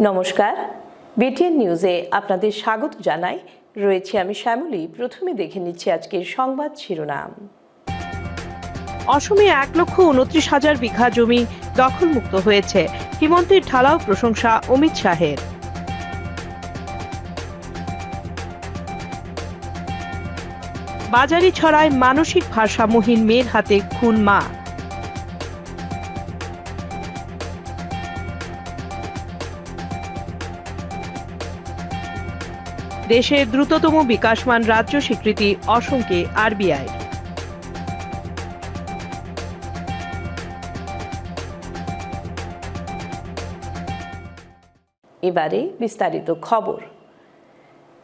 নমস্কার, বিটিএন নিউজে আপনাদের স্বাগত জানাই। রয়েছে আমি শ্যামলী। প্রথমে দেখে নিচ্ছি আজকের সংবাদ শিরোনাম। অসমে 1,29,000 বিঘা জমি দখলমুক্ত হয়েছে। হিমন্তের ঢালাও প্রশংসা অমিত শাহের। বাজারি ছড়ায় মানসিক ভারসাম্যহীন মেয়ের হাতে খুন মা। দেশের দ্রুততম বিকাশমান রাজ্য স্বীকৃতি অসমকে আরবিআই। এবারে বিস্তারিত খবর।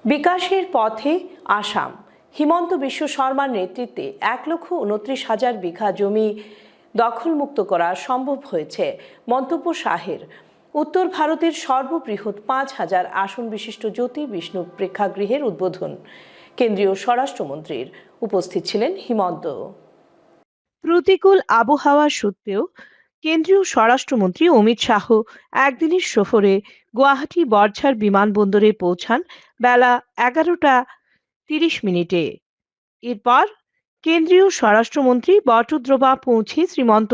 বিকাশের পথে আসাম। হিমন্ত বিশ্ব শর্মার নেতৃত্বে 1,29,000 বিঘা জমি দখলমুক্ত করা সম্ভব হয়েছে মন্তব্য শাহের। উত্তর ভারতের সর্ববৃহৎ 5,000 আসন বিশিষ্ট জ্যোতি বিষ্ণু প্রেক্ষাগৃহের উদ্বোধন। কেন্দ্রীয় স্বরাষ্ট্রমন্ত্রীর উপস্থিত ছিলেন হিমন্ত। প্রতিকূল আবহাওয়া সত্ত্বেও কেন্দ্রীয় স্বরাষ্ট্রমন্ত্রী অমিত শাহ একদিনের সফরে গুয়াহাটি বর্ঝার বিমানবন্দরে পৌঁছান বেলা 11:30। এরপর কেন্দ্রীয় স্বরাষ্ট্রমন্ত্রী বটদ্রবা পৌঁছে শ্রীমন্ত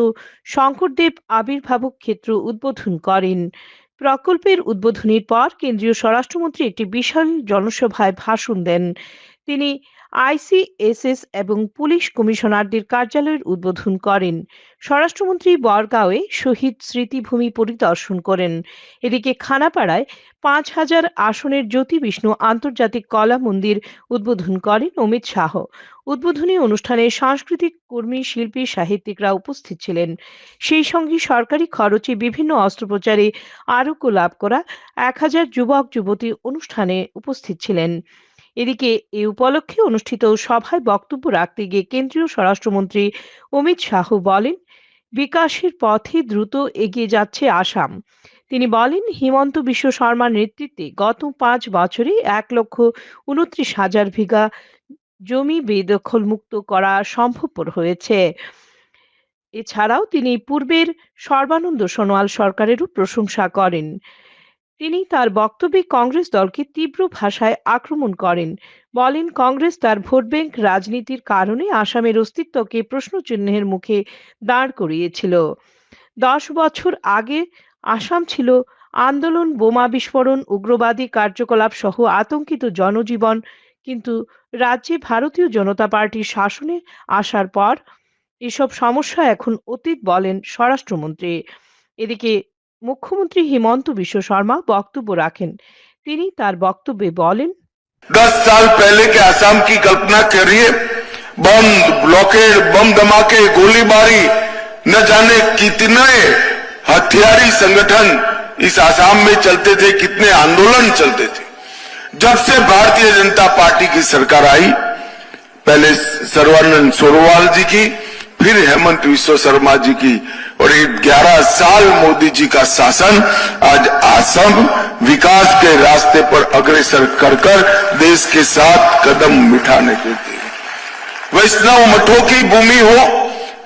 শঙ্করদেব আবির্ভাবক ক্ষেত্র উদ্বোধন করেন। প্রকল্পের উদ্বোধনের পর কেন্দ্রীয় স্বরাষ্ট্রমন্ত্রী একটি বিশাল জনসভায় ভাষণ দেন। তিনি আইসিএসএস এবং পুলিশ কমিশনারদের কার্যালয়ের উদ্বোধন করেন। স্বরাষ্ট্রমন্ত্রী বরগাঁওয়ে শহীদ স্মৃতিভূমি পরিদর্শন করেন। এদিকে খানাপাড়ায় 5,000 আসনের জ্যোতি বিষ্ণু আন্তর্জাতিক কলা মন্দির উদ্বোধন করেন অমিত শাহ। উদ্বোধনী অনুষ্ঠানে সাংস্কৃতিক কর্মী, শিল্পী, সাহিত্যিকরা উপস্থিত ছিলেন। সেই সঙ্গে সরকারি খরচে বিভিন্ন অস্ত্রোপচারে আরোগ্য লাভ করা 1,000 যুবক যুবতী অনুষ্ঠানে উপস্থিত ছিলেন। এদিকে এ উপলক্ষে অনুষ্ঠিত সভায় বক্তব্য রাখতে গিয়ে কেন্দ্রীয় স্বরাষ্ট্রমন্ত্রী অমিত শাহ বলেন, বিকাশের পথে দ্রুত এগিয়ে যাচ্ছে আসাম। তিনি বলেন, হিমন্ত বিশ্ব শর্মার নেতৃত্বে গত 5 বছরে 1,29,000 বিঘা জমি বেদখলমুক্ত করা সম্ভবপর হয়েছে। এছাড়াও তিনি পূর্বের সর্বানন্দ সোনোয়াল সরকারেরও প্রশংসা করেন। তিনি তার বক্তব্যে কংগ্রেস দলকে তীব্র ভাষায় আক্রমণ করেন। বলেন, কংগ্রেস তার ভোট ব্যাংক রাজনীতির কারণে আসামের অস্তিত্বকে প্রশ্নচিহ্নের মুখে দাঁড় করিয়েছিল। 10 বছর আগে আসাম ছিল আন্দোলন, বোমা বিস্ফোরণ, উগ্রবাদী কার্যকলাপ সহ আতঙ্কিত জনজীবন। কিন্তু রাজ্যে ভারতীয় জনতা পার্টির শাসনে আসার পর এসব সমস্যা এখন অতীত বলেন স্বরাষ্ট্রমন্ত্রী। এদিকে মুখ্যমন্ত্রী হিমন্ত বিশ্ব শর্মা বক্তব্য রাখেন। তিনি তার বক্তব্যে বলেন, 10 साल पहले के आसाम की कल्पना करिए। बम, ब्लॉकेड, बम धमाके, गोलीबारी, न जाने कितने हथियारी संगठन इस आसाम में चलते थे, कितने आंदोलन चलते थे। जब से भारतीय जनता पार्टी की सरकार आई, पहले सर्बानंद सोनोवाल जी की, फिर हेमंत बिस्वा शर्मा जी की, और ये 11 साल मोदी जी का शासन, आज असम विकास के रास्ते पर अग्रसर कर देश के साथ कदम मिठाने के लिए। वैष्णव मठों की भूमि हो,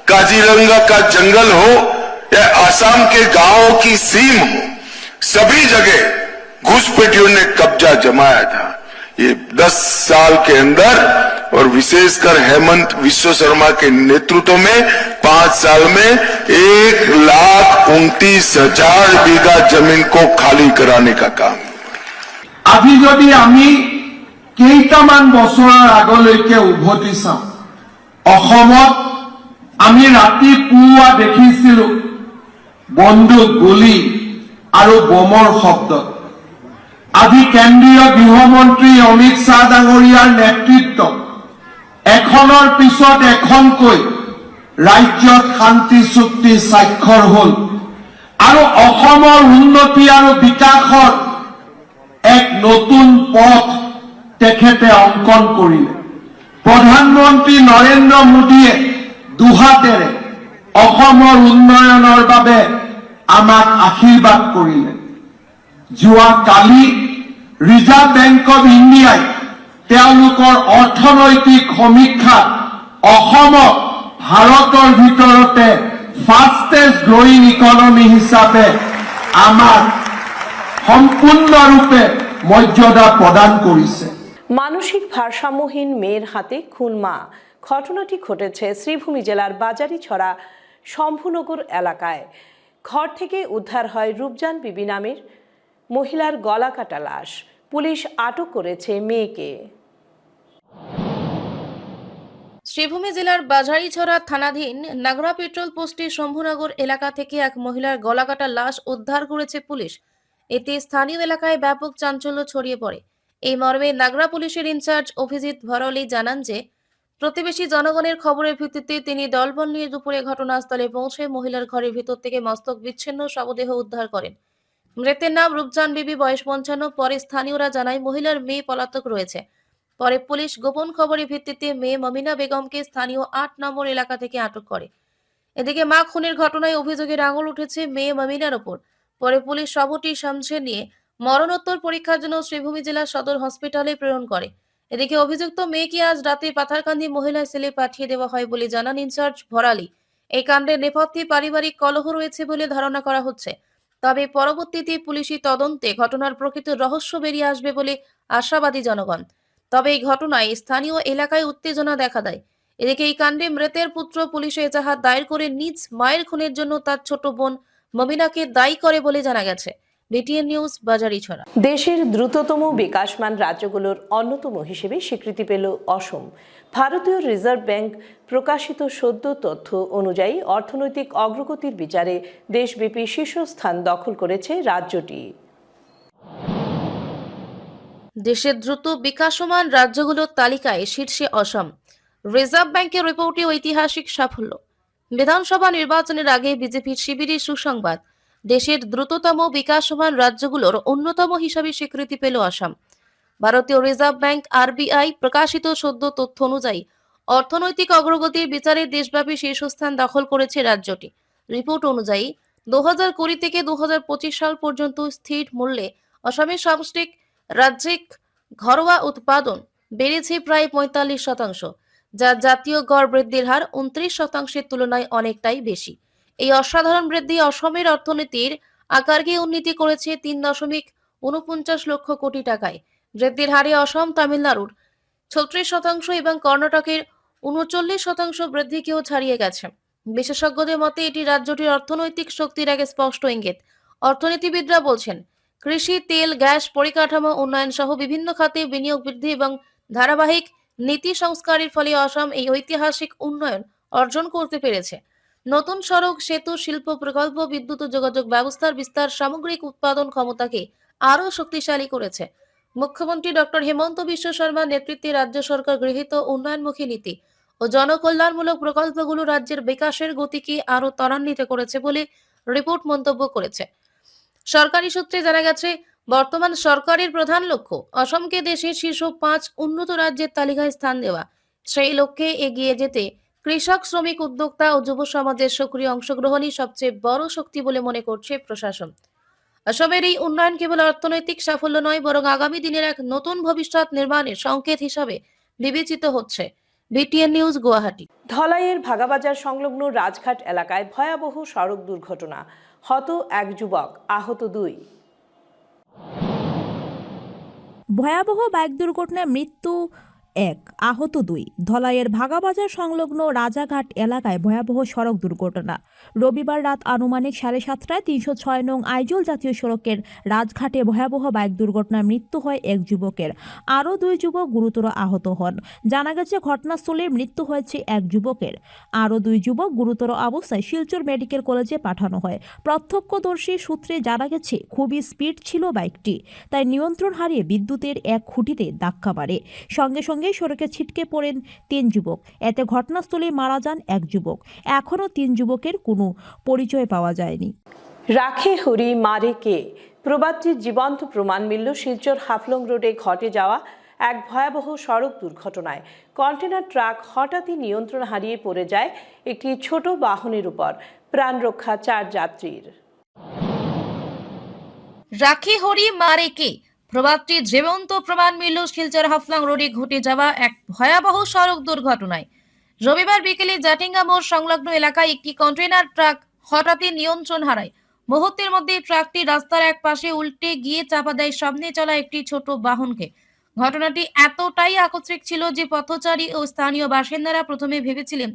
काजीरंगा का जंगल हो, या आसाम के गांवों की सीम हो, सभी जगह घुसपैठियों ने कब्जा जमाया था। ये 10 साल के अंदर, और विशेषकर हेमंत बिस्वा शर्मा के नेतृत्व में 5 साल में 1,29,000 बीघा जमीन को खाली कराने का काम। আজি যদি আমি কেইটামান বছৰৰ আগলৈকে উভতি চাওঁ, অসমত আমি ৰাতি পুৱা দেখিছিলো বন্দুক, গুলী আৰু বোমৰ শব্দ। আজি কেন্দ্ৰীয় গৃহমন্ত্ৰী অমিত শ্বাহ ডাঙৰীয়াৰ নেতৃত্বত এখনৰ পিছত এখনকৈ ৰাজ্যত শান্তি চুক্তি স্বাক্ষৰ হল আৰু অসমৰ উন্নতি আৰু বিকাশৰ এক নতুন পথ তেখেতে অংকন কৰিলে। প্ৰধানমন্ত্ৰী নৰেন্দ্ৰ মোদীয়ে দুহাতেৰে অসমৰ উন্নয়নৰ বাবে আমাক আশীৰ্বাদ কৰিলে। যোৱা কালি ৰিজাৰ্ভ বেংক অফ ইণ্ডিয়াই তেওঁলোকৰ অৰ্থনৈতিক সমীক্ষাত অসমক ভাৰতৰ ভিতৰতে ফাস্টেষ্ট গ্ৰোয়িং ইকনমি হিচাপে আমাৰ সম্পূৰ্ণৰূপে মৰ্যাদা প্ৰদান কৰিছে। মানসিক ভারসাম্যহীন মেয়ের হাতে খুন মা। ঘটনাটি ঘটেছে শ্রীভূমি জেলার বাজারিছড়া শম্ভুনগর এলাকায়। ঘর থেকে উদ্ধার হয় রূপজান বিবি নামের মহিলার গলাকাটা লাশ। পুলিশ আটক করেছে মেয়েকে। শ্রীভূমি জেলার বাজারিছড়া থানাধীন নাগরা পেট্রোল পোস্টে শম্ভুনগর এলাকা থেকে এক মহিলার গলাকাটা লাশ উদ্ধার করেছে পুলিশ। এতে স্থানীয় এলাকায় ব্যাপক চাঞ্চল্য ছড়িয়ে পড়ে। এই মর্মে নাগরা পুলিশের ইনচার্জ অভিজিৎ ভরলি জানান যে প্রতিবেশী জনগণের খবরের ভিত্তিতে তিনি দলবল নিয়ে দুপুরে ঘটনাস্থলে পৌঁছে মহিলার ঘরের ভিতর থেকে মস্তক বিচ্ছিন্ন শবদেহ উদ্ধার করেন। মৃতের নাম রূপজান বিবি, বয়স 55। পরে স্থানীয়রা জানায় মহিলার মেয়ে পলাতক রয়েছে। পরে পুলিশ গোপন খবরের ভিত্তিতে মেয়ে মমিনা বেগমকে স্থানীয় ৮ নম্বর এলাকা থেকে আটক করে। এদিকে মা খুনের ঘটনায় অভিযোগের আঙুল উঠেছে মেয়ে মমিনার ওপর। পরে পুলিশ শবটি সামছে নিয়ে মরণোত্তর পরীক্ষার জন্য শ্রীভূমি জেলা সদর হসপিটালে প্রেরণ করে। এদিকে অভিযুক্ত মেয়েকে আজ রাতে পাথারকান্দি মহিলা সেলে পাঠিয়ে দেওয়া হয় বলে জানান ইনচার্জ ভরালি। এই কাণ্ডের নেপথ্যে পারিবারিক কলহ রয়েছে বলে ধারণা করা হচ্ছে। তবে পরবর্তীতে পুলিশি তদন্তে ঘটনার প্রকৃত রহস্য বেরিয়ে আসবে বলে আশাবাদী জনগণ। তবে এই ঘটনায় স্থানীয় এলাকায় উত্তেজনা দেখা দেয়। এদিকে এই কাণ্ডে মৃতের পুত্র পুলিশে এজাহার দায়ের করে নিজ মায়ের খুনের জন্য তার ছোট বোন মমিনাকে দায়ী করে বলে জানা গেছে। BTN news, Bazarichhara. দেশের দ্রুততম বিকাশমান রাজ্যগুলোর অন্যতম হিসেবে স্বীকৃতি পেল অসম। ভারতীয় রিজার্ভ ব্যাংক প্রকাশিত সদ্য তথ্য অনুযায়ী অর্থনৈতিক অগ্রগতির বিচারে দেশব্যাপী শীর্ষস্থান দখল করেছে রাজ্যটি। দেশের দ্রুত বিকাশমান রাজ্যগুলোর তালিকায় শীর্ষে অসম। রিজার্ভ ব্যাংকের রিপোর্টে ঐতিহাসিক সাফল্য। বিধানসভা নির্বাচনের আগে বিজেপির শিবিরে সুসংবাদ। দেশের দ্রুততম বিকাশমান রাজ্যগুলোর অন্যতম হিসাবে স্বীকৃতি পেল আসাম। ভারতীয় রিজার্ভ ব্যাংক আরবিআই প্রকাশিত সদ্য তথ্য অনুযায়ী অর্থনৈতিক অগ্রগতির বিচারে দেশব্যাপী শীর্ষস্থান দখল করেছে রাজ্যটি। রিপোর্ট অনুযায়ী 2020 থেকে 2025 সাল পর্যন্ত স্থির মূল্যে অসমের সামষ্টিক রাজ্যিক ঘরোয়া উৎপাদন বেড়েছে প্রায় 45%, যা জাতীয় গড় বৃদ্ধির হার 29%-এর তুলনায় অনেকটাই বেশি। এই অসাধারণ বৃদ্ধি অসমের অর্থনীতির আকারকে উন্নীত করেছে 3.49 লক্ষ কোটি টাকায়। বৃদ্ধির হারে অসম তামিলনাড়ুর 36% এবং কর্ণাটকের 39% বৃদ্ধিকেও ছাড়িয়ে গেছে। বিশেষজ্ঞদের মতে এটি রাজ্যটির অর্থনৈতিক শক্তির এক স্পষ্ট ইঙ্গিত। অর্থনীতিবিদরা বলছেন, কৃষি, তেল, গ্যাস, পরিকাঠামো উন্নয়ন সহ বিভিন্ন খাতে বিনিয়োগ বৃদ্ধি এবং ধারাবাহিক নীতি সংস্কারের ফলে অসম এই ঐতিহাসিক উন্নয়ন অর্জন করতে পেরেছে। নতুন সড়ক, সেতু, শিল্প প্রকল্প, বিদ্যুৎ ও যোগাযোগ ব্যবস্থার বিস্তার সামগ্রিক উৎপাদন ক্ষমতাকে আরও শক্তিশালী করেছে। মুখ্যমন্ত্রী ডক্টর হেমন্ত বিশ্ব শর্মার নেতৃত্বে রাজ্য সরকার গৃহীত উন্নয়নমুখী নীতি ও জনকল্যাণমূলক প্রকল্পগুলো রাজ্যের বিকাশের গতিকে আরও ত্বরান্বিত করেছে বলে রিপোর্ট মন্তব্য করেছে। সরকারি সূত্রে জানা গেছে, বর্তমান সরকারের প্রধান লক্ষ্য অসমকে দেশের শীর্ষ 5 উন্নত রাজ্যের তালিকায় স্থান দেওয়া। সেই লক্ষ্যে এগিয়ে যেতে কৃষক, শ্রমিক, উদ্যোক্তা ও যুব সমাজের সক্রিয় অংশগ্রহণই সবচেয়ে বড় শক্তি বলে মনে করছে প্রশাসন। অসমের এই উন্নয়ন কেবল অর্থনৈতিক সাফল্য নয়, বরং আগামী দিনের এক নতুন ভবিষ্যৎ নির্মাণের সংকেত হিসাবে বিবেচিত হচ্ছে। BTN news, Guwahati. ধলাইয়ের ভাগাবাজার সংলগ্ন রাজঘাট এলাকায় ভয়াবহ সড়ক দুর্ঘটনা। হত এক যুবক, আহত 2। ভয়াবহ বাইক দুর্ঘটনায় মৃত্যু 1, আহত 2। ধলাইয়ের ভাগাবাজার সংলগ্ন রাজাঘাট এলাকায় ভয়াবহ সড়ক দুর্ঘটনা। রবিবার রাত আনুমানিক 7:30টায় 306 নং আইজল জাতীয় সড়কের রাজঘাটে ভয়াবহ বাইক দুর্ঘটনায় মৃত্যু হয় এক যুবকের। আরও 2 যুবক গুরুতর আহত হন। জানা গেছে, ঘটনাস্থলে মৃত্যু হয়েছে এক যুবকের। আরও 2 যুবক গুরুতর অবস্থায় শিলচর মেডিকেল কলেজে পাঠানো হয়। প্রত্যক্ষদর্শী সূত্রে জানা গেছে, খুবই স্পিড ছিল বাইকটি, তাই নিয়ন্ত্রণ হারিয়ে বিদ্যুতের এক খুঁটিতে ধাক্কা মারে। সঙ্গে সঙ্গে সড়কে ছিটকে পড়েন 3 যুবক। এতে ঘটনাস্থলে মারা যান এক যুবক। এখনও 3 যুবকের কোনো পরিচয় পাওয়া যায়নি। রাখে হরি মারে কে, প্রবাদটির জীবন্ত প্রমাণ মিলল শিলচর হাফলং রোডে ঘটে যাওয়া এক ভয়াবহ সড়ক দুর্ঘটনায়। কন্টেনার ট্রাক হঠাৎই নিয়ন্ত্রণ হারিয়ে পড়ে যায় একটি ছোট বাহনের উপর। প্রাণ রক্ষা 4 যাত্রীর। রাখে হরি মারে কে, প্রবাদটির জীবন্ত প্রমাণ মিলল শিলচর হাফলং রোডে ঘটে যাওয়া এক ভয়াবহ সড়ক দুর্ঘটনায়। রবিবার বিকেলে জাটিঙ্গা মোড় সংলগ্ন এলাকায় একটি কন্টেনার ট্রাক হঠাৎই নিয়ন্ত্রণ হারায়। মুহূর্তের মধ্যে ট্রাকটি রাস্তার এক পাশে উল্টে গিয়ে চাপা দেয় সামনে চলা একটি ছোট বাহনকে। ঘটনাটি এতটাই আকস্মিক ছিল যে পথচারী ও স্থানীয় বাসিন্দারা প্রথমে ভেবেছিলেন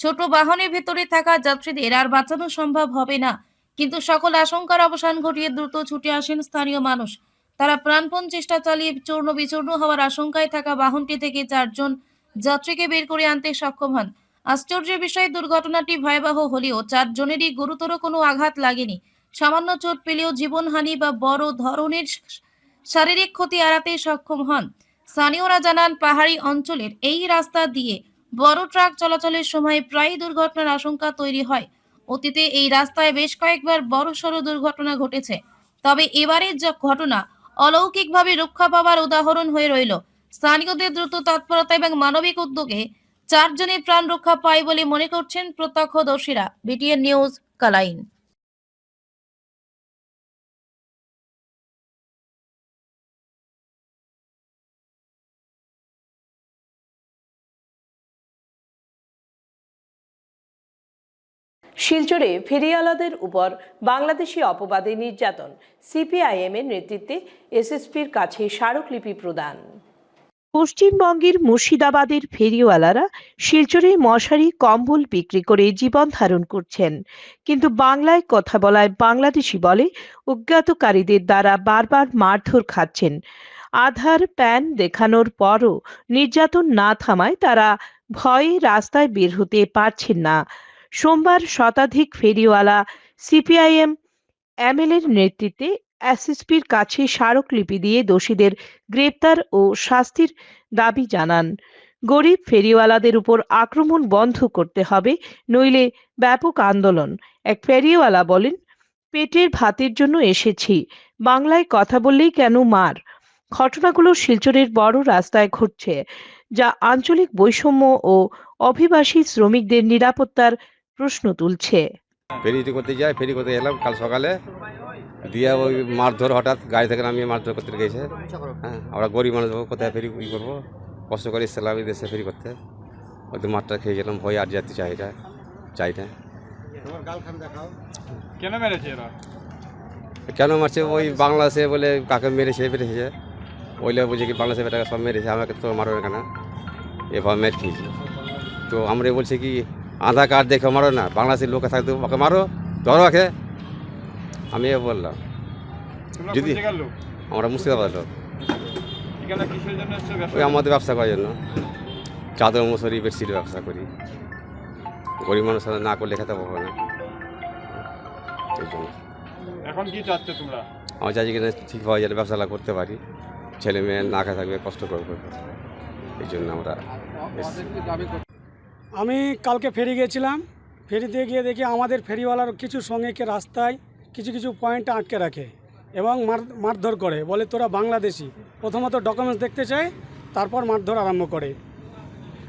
ছোট বাহনের ভেতরে থাকা যাত্রীদের আর বাঁচানো সম্ভব হবে না, কিন্তু সকল আশঙ্কার অবসান ঘটিয়ে দ্রুত ছুটে আসেন স্থানীয় মানুষ। তারা প্রাণপণ চেষ্টা চালিয়ে চূর্ণ বিচূর্ণ হওয়ার আশঙ্কায় থাকা বাহনটি থেকে 4 জন যাত্রীকে বের করে আনতে সক্ষম হন। আশ্চর্যের বিষয়, দুর্ঘটনাটি ভয়াবহ হলেও 4 জনেরই গুরুতর কোনো আঘাত লাগেনি। সামান্য চোট পেলেও জীবনহানি বা বড় ধরনের শারীরিক ক্ষতি এড়াতে সক্ষম হন। স্থানীয়রা জানান, পাহাড়ি অঞ্চলের এই রাস্তা দিয়ে বড় ট্রাক চলাচলের সময় প্রায় দুর্ঘটনার আশঙ্কা তৈরি হয়। অতীতে এই রাস্তায় বেশ কয়েকবার বড়সড় দুর্ঘটনা ঘটেছে, তবে এবারের যে ঘটনা অলৌকিকভাবে রক্ষা পাওয়ার উদাহরণ হয়ে রইল। স্থানীয়দের দ্রুত তৎপরতা এবং মানবিক উদ্যোগে 4 জনের প্রাণ রক্ষা পায় বলে মনে করছেন প্রত্যক্ষদর্শীরা। BTN news, Kalain. শিলচরে ফেরিওয়ালাদের উপর বাংলাদেশি অপবাদে নির্যাতন, সিপিআইএম এর নেতৃত্বে এসএসপির কাছে স্মারকলিপি প্রদান। পশ্চিমবঙ্গের মুর্শিদাবাদের ফেরিওয়ালারা শিলচরে মশারি কম্বল বিক্রি করে জীবন ধারণ করছেন, কিন্তু বাংলায় কথা বলায় বাংলাদেশি বলে অজ্ঞাতকারীদের দ্বারা বারবার মারধর খাচ্ছেন। আধার প্যান দেখানোর পরও নির্যাতন না থামায় তারা ভয়ে রাস্তায় বের হতে পারছেন না। সোমবার শতাধিক ফেরিওয়ালা সিপিআইএম এমএলএর নেতৃত্বে এসএসপির কাছে স্মারকলিপি দিয়ে দোষীদের গ্রেপ্তার ও শাস্তির দাবি জানান। গরিব ফেরিওয়ালাদের উপর আক্রমণ বন্ধ করতে হবে, নইলে ব্যাপক আন্দোলন। এক ফেরিওয়ালা বলেন, পেটের ভাতের জন্য এসেছি, বাংলায় কথা বললেই কেন মার? ঘটনাগুলো শিলচরের বড় রাস্তায় ঘটছে, যা আঞ্চলিক বৈষম্য ও অভিবাসী শ্রমিকদের নিরাপত্তার প্রশ্ন তুলছে। ফেরি করতে যাই, ফেরি করতে এলাম কাল সকালে, দিয়ে ওই মারধর হঠাৎ গাড়ি থেকে নামিয়ে মারধর করতে গেছে। হ্যাঁ, আমরা গরিব মানুষ কোথায় ফেরি ই করবো, কষ্ট করে এসেছিলাম এই দেশে ফেরি করতে, ওদের মারটা খেয়ে গেলাম, ভয় আর যেতে চাই না। কেন মেরেছে এরা? কেন মারছে? ওই বাংলাদেশে বলে কাকে মেরেছে ওইলে বলছে কি বাংলাদেশে বেটাকে সব মেরেছে, আমাকে তো মারো কেন, এভাবে মেরে খেয়েছি। তো আমরা বলছি কি আধার কার্ড দেখে মারো না, বাংলাদেশের লোকে থাকতে ওকে মারো, ধরো ওকে। আমি বললাম যদি আমরা মুর্শিদাবাদ লোক, ওই আমাদের ব্যবসা করার জন্য, চাদর মশারি বেডশিট ব্যবসা করি, গরিব মানুষ না করলে খেতে পাবো না। এই জন্য এখন কি চাচ্ছ তোমরা? আমার চাইছি কিনা ঠিক হওয়া যাবে, ব্যবসাটা করতে পারি, ছেলে মেয়ে না খেয়ে থাকবে, কষ্ট করবে, এই জন্য আমরা। আমি কালকে ফেরি গিয়েছিলাম, ফেরিতে গিয়ে দেখি আমাদের ফেরিওয়ালার কিছু সঙ্গীকে রাস্তায় কিছু পয়েন্টে আটকে রাখে এবং মারধর করে, বলে তোরা বাংলাদেশি। প্রথমত ডকুমেন্টস দেখতে চায়, তারপর মারধর আরম্ভ করে।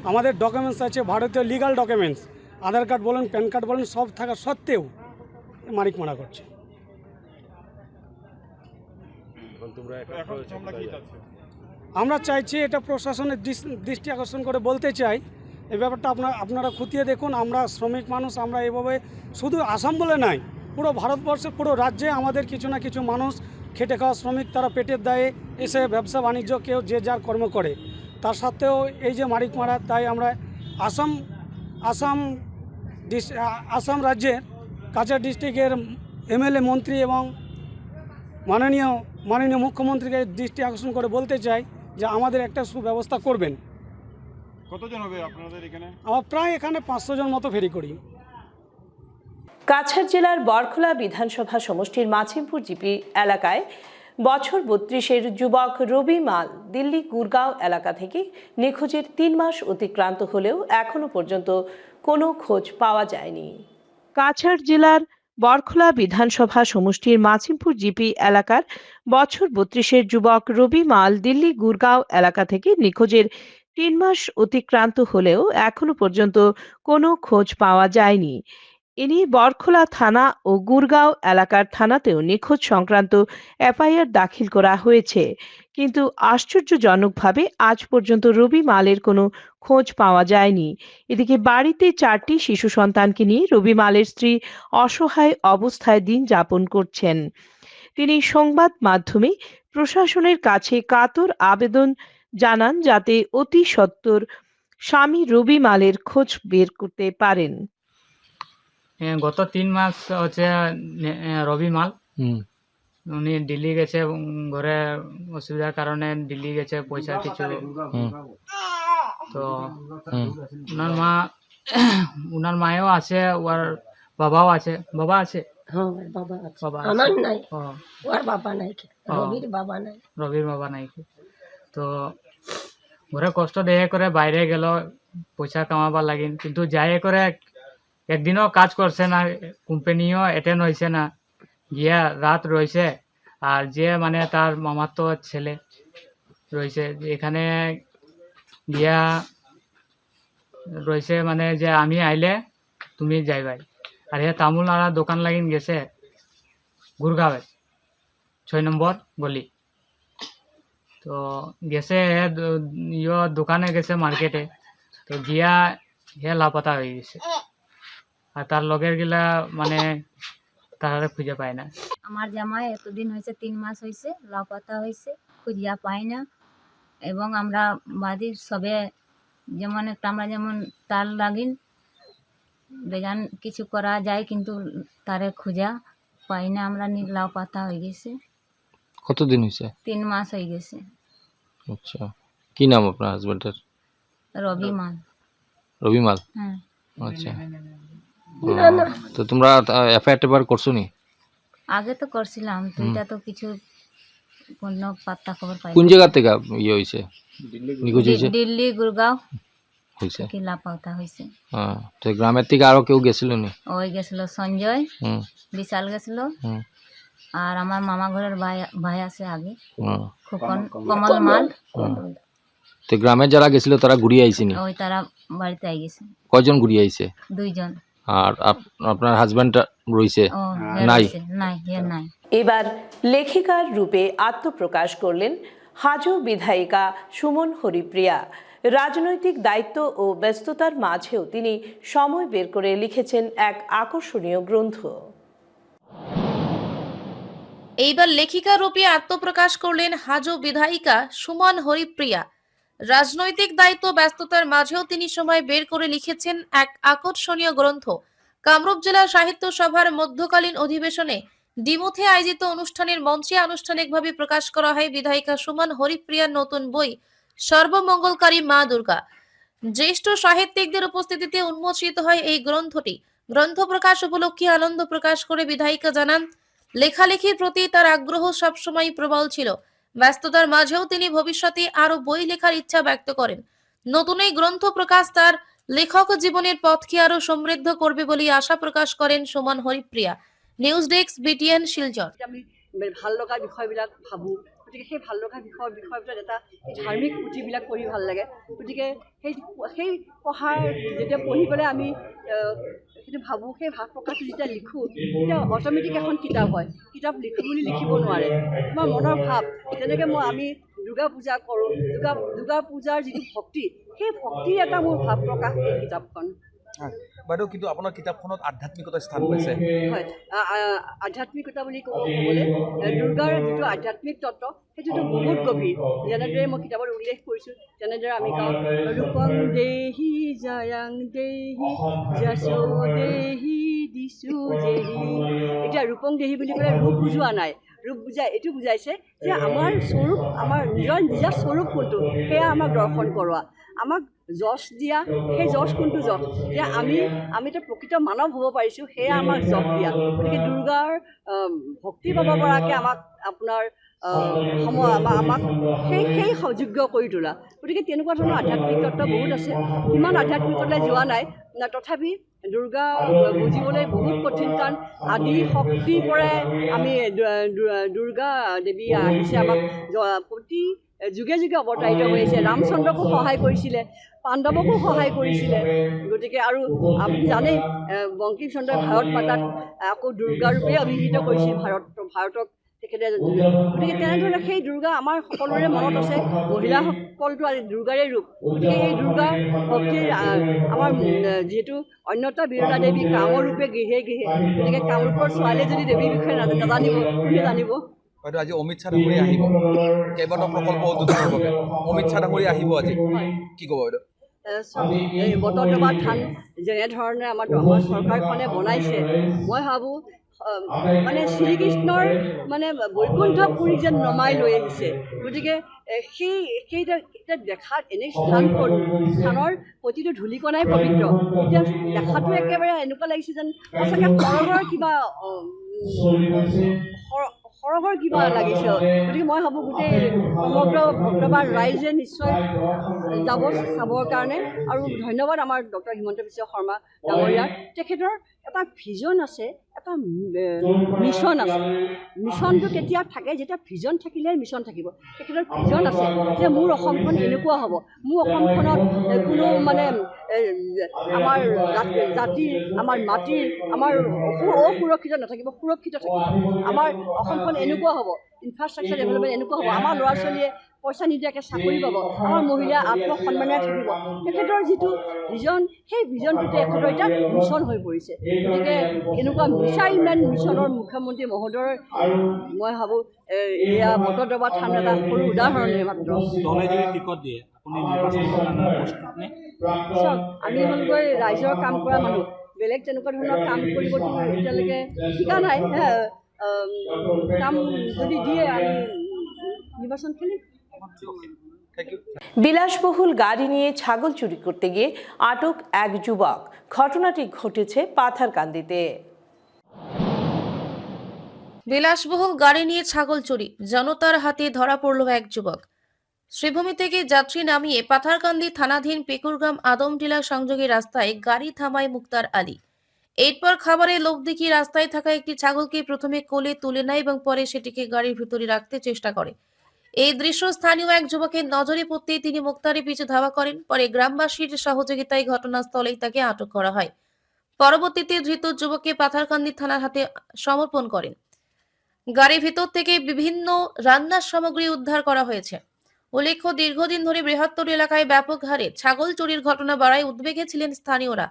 আমাদের ডকুমেন্টস আছে ভারতীয় লিগাল ডকুমেন্টস, আধার কার্ড বলেন, প্যান কার্ড বলেন, সব থাকা সত্ত্বেও মারা করছে। আমরা চাইছি এটা প্রশাসনের দৃষ্টি আকর্ষণ করে বলতে চাই, এই ব্যাপারটা আপনারা খতিয়ে দেখুন। আমরা শ্রমিক মানুষ, আমরা এভাবে শুধু আসাম বলে নাই, পুরো ভারতবর্ষে পুরো রাজ্যে আমাদের কিছু না কিছু মানুষ খেটে খাওয়া শ্রমিক, তারা পেটের দায়ে এসে ব্যবসা বাণিজ্য কেউ যে যার কর্ম করে, তার সাথেও এই যে মারা, তাই আমরা আসাম রাজ্যের কাছাড় ডিস্ট্রিক্টের এমএলএ মন্ত্রী এবং মাননীয় মুখ্যমন্ত্রীকে দৃষ্টি আকর্ষণ করে বলতে চাই যে আমাদের একটা সুব্যবস্থা করবেন। কতজন হবে আপনাদের এখানে? আমরা প্রায় এখানে 500 জন মতো ফেরি করি। কাছাড় জেলার বরখোলা বিধানসভা সমষ্টির মাছিমপুর জিপি এলাকায় বছর 32-এর যুবক রবি মাল দিল্লি গুরগাঁও এলাকা থেকে নিখোঁজের 3 মাস অতিক্রান্ত হলেও এখনো পর্যন্ত কোনো খোঁজ পাওয়া যায়নি। কাছাড় জেলার বরখোলা বিধানসভা সমষ্টির মাছিমপুর জিপি এলাকার বছর 32-এর যুবক রবি মাল দিল্লি গুরগাঁও এলাকা থেকে নিখোঁজের 3 মাস অতিক্রান্ত হলেও এখনো পর্যন্ত কোনো খোঁজ পাওয়া যায়নি। এ নিয়ে বরখোলা থানা ও গুরগাঁও এলাকার থানাতেও নিখোঁজ সংক্রান্ত এফআইআর দাখিল করা হয়েছে, কিন্তু আশ্চর্যজনকভাবে আজ পর্যন্ত রবি মালের কোনো খোঁজ পাওয়া যায়নি। এদিকে বাড়িতে 4টি শিশু সন্তানকে নিয়ে রবি মালের স্ত্রী অসহায় অবস্থায় দিন যাপন করছেন। তিনি সংবাদ মাধ্যমে প্রশাসনের কাছে কাতর আবেদন জানান যাতে অতি সত্বর স্বামী রবি মালের খোঁজ বের করতে পারেন। গত 3 মাস হচ্ছে রবি মাল উনি দিল্লি গেছে, ঘরে অসুবিধার কারণে দিল্লি গেছে, পয়সা কিছু। তো উনার মায়েও আছে, ওর বাবাও আছে। বাবা আছে? বাবা আমার নাই, ওর বাবা নাই, রবির বাবা নাই। তো ঘরে কষ্ট দেয় করে বাইরে গেল পয়সা কামাবার লাগিন, কিন্তু যাই করে একদিনও কাজ করছে না, কোম্পানিও অ্যাটেন্ড হয়েছে না, গিয়া রাত রয়েছে। আর যে মানে তার মামাতো ছেলে রয়েছে এখানে গিয়া রয়েছে, মানে যে আমি আইলে তুমি যাইবাই। আর হে তামুল আড়া দোকান লাগিন গেছে গুরগাঁওয়ে 6 নম্বর গলি। তো গেছে দোকানে গেছে মার্কেটে, তো গিয়া হে লাপাতা হয়ে গেছে। আর তার লগের গিলা মানে তারা খুঁজে পায় না। আমার জামাই এতদিন হয়েছে, 3 মাস হয়েছে লাপাতা হয়েছে, খুঁজিয়া পাই না। এবং আমরা বাড়ির সবে যেমন আমরা যেমন তার লাগিন বেজান কিছু করা যায়, কিন্তু তারে খুঁজা পাই না, আমরা লাপাতা হয়ে গেছে। কতদিন হয়েছে? 3 মাস হয়ে গেছে। আচ্ছা, কি নাম আপনার হাজবেন্ডের? রবি মাল। রবি মাল? হ্যাঁ। আচ্ছা, তো তোমরা এফআইআর করছো নি? আগে তো করছিলাম, তো এটা তো কিছু কোনো পাত্তা খবর পাই। কোন জায়গা থেকে ইয়ে হয়েছে, নিখোঁজ হয়েছে? দিল্লি গুরগাঁও হয়েছে, কি লাপাতা হয়েছে। হ্যাঁ। তো গ্রামের থেকে আরো কেউ গেছিল নি? ওই গেছিল সঞ্জয়, বিশাল গেছিল, আর আমার মামা ঘরের ভাই আছে আগে, খোকন, কমল মাল। তো গ্রামের যারা গেছিল তারা ঘুরিয়ে আইছে নি? ওই তারা বাড়িতে আই গেছে। কয়জন ঘুরিয়ে আইছে? 2 জন। আর আপনার হাজবেন্ড রইছে? ও নাই, নাই, নাই। এবার লেখিকার রূপে আত্মপ্রকাশ করলেন হাজো বিধায়িকা সুমন হরিপ্রিয়া। রাজনৈতিক দায়িত্ব ও ব্যস্ততার মাঝেও তিনি সময় বের করে লিখেছেন এক আকর্ষণীয় গ্রন্থ। এইবার লেখিকা রূপে আত্মপ্রকাশ করলেন হাজো বিধায়িকা সুমন হরিপ্রিয়া। রাজনৈতিক দায়িত্ব ব্যস্ততার মাঝেও তিনি সময় বের করে লিখেছেন এক আকর্ষণীয় গ্রন্থ। কামরূপ জেলা সাহিত্য সভার মধ্যকালীন অধিবেশনে ডিমুথে আয়োজিত অনুষ্ঠানের মঞ্চে আনুষ্ঠানিকভাবে প্রকাশ করা হয় বিধায়িকা সুমন হরিপ্রিয়ার নতুন বই সর্বমঙ্গলকারী মা দুর্গা। জ্যেষ্ঠ সাহিত্যিকদের উপস্থিতিতে উন্মোচিত হয় এই গ্রন্থটি। গ্রন্থ প্রকাশ উপলক্ষে আনন্দ প্রকাশ করে বিধায়িকা জানান, লেখালেখির প্রতি তার আগ্রহ সবসময় প্রবল ছিল। ব্যস্ততার মাঝেও তিনি ভবিষ্যতে আরো বই লেখার ইচ্ছা ব্যক্ত করেন। নতুন এই গ্রন্থ প্রকাশ তার লেখক জীবনের পথকে আরো সমৃদ্ধ করবে বলে আশা প্রকাশ করেন Suman Haripriya. News desk, BTN, Silchar. আমি ভাল লগা বিষয়বিলাক ভাবোঁ, গতিকে সেই ভাল লগা বিষয়ৰ ভিতৰত এটা ধাৰ্মিক পুথিবিলাক পঢ়ি ভাল লাগে। গতিকে সেই পঢ়াৰ যেতিয়া পঢ়ি পেলাই আমি সেইটো ভাবোঁ, সেই ভাৱ প্ৰকাশটো যেতিয়া লিখোঁ তেতিয়া অট'মেটিক এখন কিতাপ হয়। কিতাপ লিখোঁ বুলি লিখিব নোৱাৰে, তোমাৰ মনৰ ভাৱ। যেনেকৈ আমি দুৰ্গা পূজা কৰোঁ, দুৰ্গা পূজাৰ যিটো ভক্তি, সেই ভক্তিৰ এটা মোৰ ভাৱ প্ৰকাশ এই কিতাপখন। বাইদেউ, কিন্তু আপোনাৰ কিতাপখনত আধ্যাত্মিকতাৰ স্থান পাইছে। হয়, আধ্যাত্মিকতা বুলি ক'বলৈ দুৰ্গাৰ যিটো আধ্যাত্মিক তত্ত্ব সেইটোতো বহুত গভীৰ। যেনেদৰে মই কিতাপত উল্লেখ কৰিছোঁ, যেনেদৰে আমি কওঁ ৰূপং দেহি জয়ং দেহি যশো দেহি দিশু দেহি। এতিয়া ৰূপং দেহি বুলি ক'লে ৰূপ বুজোৱা নাই, ৰূপ এইটো বুজাইছে যে আমাৰ স্বৰূপ, আমাৰ নিজা স্বৰূপ কোনটো সেয়া আমাক দৰ্শন কৰোৱা, আমাক যশ দিয়া, সেই যশ কোনটো যশ, যে আমি এটা প্ৰকৃত মানৱ হ'ব পাৰিছোঁ, সেয়া আমাক যশ দিয়া। গতিকে দুৰ্গাৰ ভক্তি পাব পৰাকৈ আমাক আপোনাৰ আমাক সেই যোগ্য কৰি তোলা। গতিকে তেনেকুৱা ধৰণৰ আধ্যাত্মিক তত্ত্ব বহুত আছে। ইমান আধ্যাত্মিকতালৈ যোৱা নাই, তথাপি দুৰ্গা বুজিবলৈ বহুত কঠিন, কাৰণ আদি শক্তিৰ পৰাই আমি দুৰ্গা দেৱী আহিছে, আমাক প্ৰতি যুগে যুগে অৱতাৰিত হৈ আহিছে। ৰামচন্দ্ৰকো সহায় কৰিছিলে, পাণ্ডৱকো সহায় কৰিছিলে। গতিকে আৰু আপুনি জানেই বংকিম চন্দ্ৰই ভাৰত মাতাক আকৌ দুৰ্গা ৰূপে অভিহিত কৰিছিল, ভাৰতক তেখেতে গতিকে তেনেধৰণে সেই দুৰ্গা আমাৰ সকলোৰে মনত আছে। মহিলাসকলটো আজি দুৰ্গাৰে ৰূপ। গতিকে এই দুৰ্গাৰ ভক্তিৰ আমাৰ যিহেতু অন্যতা বীৰতা দেৱী কামৰ ৰূপে গৃহে গৃহে, গতিকে কামৰূপৰ ছোৱালীয়ে যদি দেৱীৰ বিষয়ে নাজানিব কোনে জানিব। হয়তো আজি অমিত শ্বাহ ডাঙৰীয়া আহিব কেইবাটাও প্ৰকল্প উদ্বোধনৰ বাবে। অমিত শ্বাহ ডাঙৰীয়া আহিব আজি, কি ক'ব বাইদেউ? এই বটদ্ৰৱা থান যেনেধৰণে আমাৰ চৰকাৰখনে বনাইছে, মই ভাবোঁ মানে শ্ৰীকৃষ্ণৰ মানে বৈকুণ্ঠপুৰীক যেন নমাই লৈ আহিছে। গতিকে সেইটা দেখাত এনে স্থানৰ প্ৰতিটো ধূলিকণাই পবিত্ৰ। এতিয়া দেখাটো একেবাৰে এনেকুৱা লাগিছে যেন সঁচাকৈ সৰগৰ কিবা লাগিছে। গতিকে মই ভাবোঁ গোটেই সমগ্ৰ ভক্তবান ৰাইজে নিশ্চয় যাব চাবৰ কাৰণে। আৰু ধন্যবাদ আমাৰ ডক্টৰ হিমন্ত বিশ্ব শৰ্মা ডাঙৰীয়াক। তেখেতৰ এটা ভিজন আছে, এটা মিছন আছে। মিছনটো কেতিয়া থাকে? যেতিয়া ভিজন থাকিলে মিছন থাকিব। তেখেতৰ ভিজন আছে যে মোৰ অসমখন এনেকুৱা হ'ব, মোৰ অসমখনত কোনো মানে আমাৰ জাতিৰ, আমাৰ মাটিৰ, আমাৰ অসুৰক্ষিত নাথাকিব, সুৰক্ষিত থাকিব। আমাৰ অসমখন এনেকুৱা হ'ব, ইনফ্ৰাষ্ট্ৰাকচাৰ ডেভেলপমেণ্ট এনেকুৱা হ'ব, আমাৰ ল'ৰা ছোৱালীয়ে পইচা নিদিয়াকৈ চাকৰি পাব, আমাৰ মহিলা আত্মসন্মানেৰে থাকিব। তেখেতৰ যিটো ভিজন, সেই ভিজনটোতে তেখেতৰ এতিয়া মিছন হৈ পৰিছে। গতিকে এনেকুৱা মিছাইল মেন মিছনৰ মুখ্যমন্ত্ৰী মহোদয়ৰ মই ভাবোঁ এয়া বটদ্ৰৱা থান এটা সৰু উদাহৰণে মাত্ৰ। চাওক, আমি হ'লগৈ ৰাইজৰ কাম কৰা মানুহ, বেলেগ তেনেকুৱা ধৰণৰ কাম কৰিবতো এতিয়ালৈকে শিকা নাই। কাম যদি দিয়ে আমি নিৰ্বাচন খেলিম। বিলাসবহুল গাড়ি নিয়ে ছাগল চুরি করতে গিয়ে আটক এক যুবক। ঘটনাটি ঘটেছে পাথারকান্দিতে। বিলাসবহুল গাড়ি নিয়ে ছাগল চুরি, জনতার হাতে ধরা পড়ল এক যুবক। শ্রীভূমি থেকে যাত্রী নামিয়ে পাথারকান্দি থানাধীন পেকুরগ্রাম আদমটিলা সংযোগী রাস্তায় গাড়ি থামায় মুক্তার আলী। এরপর খাবারের লোভ দেখিয়ে রাস্তায় থাকা একটি ছাগলকে প্রথমে কোলে তুলে নেয় এবং পরে সেটিকে গাড়ির ভিতরে রাখতে চেষ্টা করে। এই দৃশ্য স্থানীয় এক যুবকের নজরে পড়তেই তিনি মুক্তারের পিছু ধাওয়া করেন। পরে গ্রামবাসীর সহযোগিতায় ঘটনাস্থলেই তাকে আটক করা হয়। পরবর্তীতে ধৃত যুবককে পাথারকান্দি থানার হাতে সমর্পণ করেন। গাড়ির ভিতর থেকে বিভিন্ন রান্নার সামগ্রী উদ্ধার করা হয়েছে। উল্লেখ্য, দীর্ঘদিন ধরে বৃহত্তর এলাকায় ব্যাপক হারে ছাগল চুরির ঘটনা বাড়ায় উদ্বেগে ছিলেন স্থানীয়রা।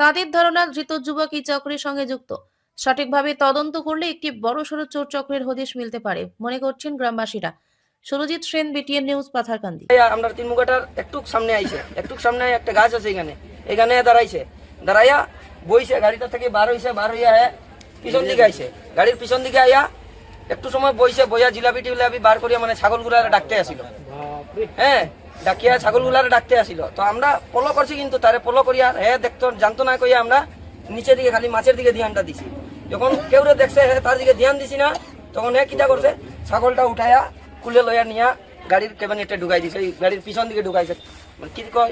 তাদের ধারণা ধৃত যুবক এই চক্রের সঙ্গে যুক্ত। সঠিকভাবে তদন্ত করলে একটি বড়সড় চোর চক্রের হদিশ মিলতে পারে মনে করছেন গ্রামবাসীরা। Surajit Sen, BTN news, Patharkandi. আমরা তিনমুগাটার একটু সামনে আইছে, একটু সামনে একটা গাছ আছে, এখানে দাঁড়াইছে, দাঁড়াইয়া বইছে, গাড়িটা থেকে বার হইয়া পিছন দিকে আইছে, গাড়ির পিছন দিকে আইয়া একটু সময় বইছে, বইয়া জিলাপি টিলাপি বার করিয়া মানে ছাগলগুলার ডাকতে আসিল। হ্যাঁ, ডাকিয়া ছাগলগুলার ডাকতে আসিল। তো আমরা ফলো করছি, কিন্তু তারে ফলো করিয়া জানতো না কইয়া আমরা নিচের দিকে খালি মাছের দিকে ধ্যানটা দিছি। যখন কেউ দেখছে তার দিকে ধ্যান দিছি না, তখন কিটা করছে, ছাগলটা উঠাইয়া কুলে লইয়া নিয়া গাড়ির ক্যাবিনেটে ঢুকাই দিছে, গাড়ির পিছন দিকে ঢুকাইছে, কি কয়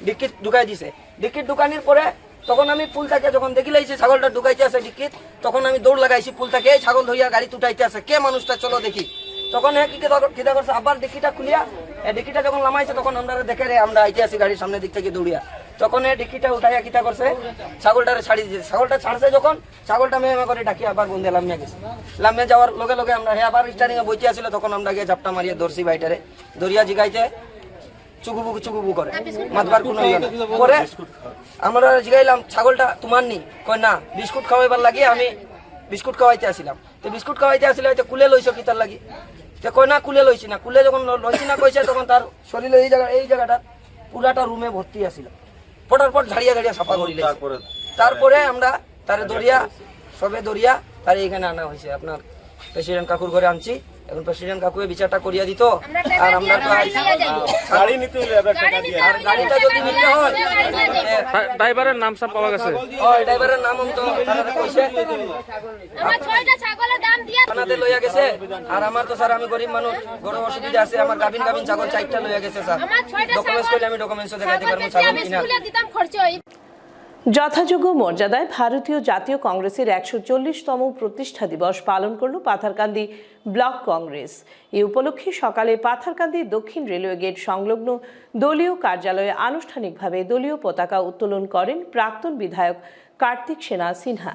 ডিক্কিত ঢুকাই দিছে। ডিক্কিত ঢুকানির পরে তখন আমি পুলটাকে যখন দেখি লাইছি ছাগলটা ঢুকাইতে আছে ডিক্কিত, তখন আমি দৌড় লাগাইছি পুলটাকে, ছাগল ধরিয়া গাড়ি উঠাইতে আছে, কে মানুষটা চলো দেখি। তখন কিটা করছে, আবার ডিক্কিটা খুলিয়া ডিক্কিটা যখন নামাইছে, তখন আমরা দেখে আমরা আইতে আসি গাড়ির সামনের দিক থেকে দৌড়িয়া। তখন ডিক্কিটা উঠাইয়া কিটা করছে, ছাগলটারে ছাড়ি দিয়েছে। ছাগলটা ছাড়ছে যখন, ছাগলটা মেয়ে করে ডাকিয়া আবার বন্ধে লামিয়া গেছে। লামিয়া যাওয়ার লগে লগে আমরা আবার স্টারিং এ বইতে আসছিল, তখন আমরা গিয়ে ঝাপটা মারিয়া ধরছি বাইটারে, ধরিয়া জিগাইতে চুকুবু করে মাতবার কোনো ইয়ে না। পরে আমরা জিগাইলাম, ছাগলটা তোমার নি? কয় না, বিস্কুট খাওয়াইবার লাগিয়ে আমি বিস্কুট খাওয়াইতে আসিলাম। তো বিস্কুট খাওয়াইতে আসলে হয়তো কুলে লইছ কি তার লাগি? তো কয় না, কুলে লইছি না। কুলে যখন লইছি না কইছে, তখন তার শরীরে এই জায়গাটা পুরাটা রুমে ভর্তি আসিল। ফটার ঝাড়িয়া সাফা করি। তারপরে আমরা তারে সবে দরিয়া তারে এখানে আনা হয়েছে, আপনার প্রেসিডেন্ট কাকুর ঘরে আনছি। এখন প্রেসিডেন্ট কাকু বিচারটা করিয়া দিত, আর আমরা গাড়িটা যদি নিতে হয়, ড্রাইভারের নাম সব পাওয়া গেছে। ড্রাইভারের নাম তো কইছে থানাতে লইয়া গেছে। আর আমার তো স্যার, আমি গরিব মানুষ, বড় অসুবিধা আছে, আমার গাভিন ছাগল 4টা লইয়া গেছে স্যার। ডকুমেন্টস করলে আমি ডকুমেন্টসও দেখাইতে পারবো ছাগল কিনা। যথাযোগ্য মর্যাদায় ভারতীয় জাতীয় কংগ্রেসের 140তম প্রতিষ্ঠা দিবস পালন করল পাথারকান্দি ব্লক কংগ্রেস। এই উপলক্ষে সকালে পাথারকান্দি দক্ষিণ রেলওয়ে গেট সংলগ্ন দলীয় কার্যালয়ে আনুষ্ঠানিকভাবে দলীয় পতাকা উত্তোলন করেন প্রাক্তন বিধায়ক কার্তিক সেনা সিনহা।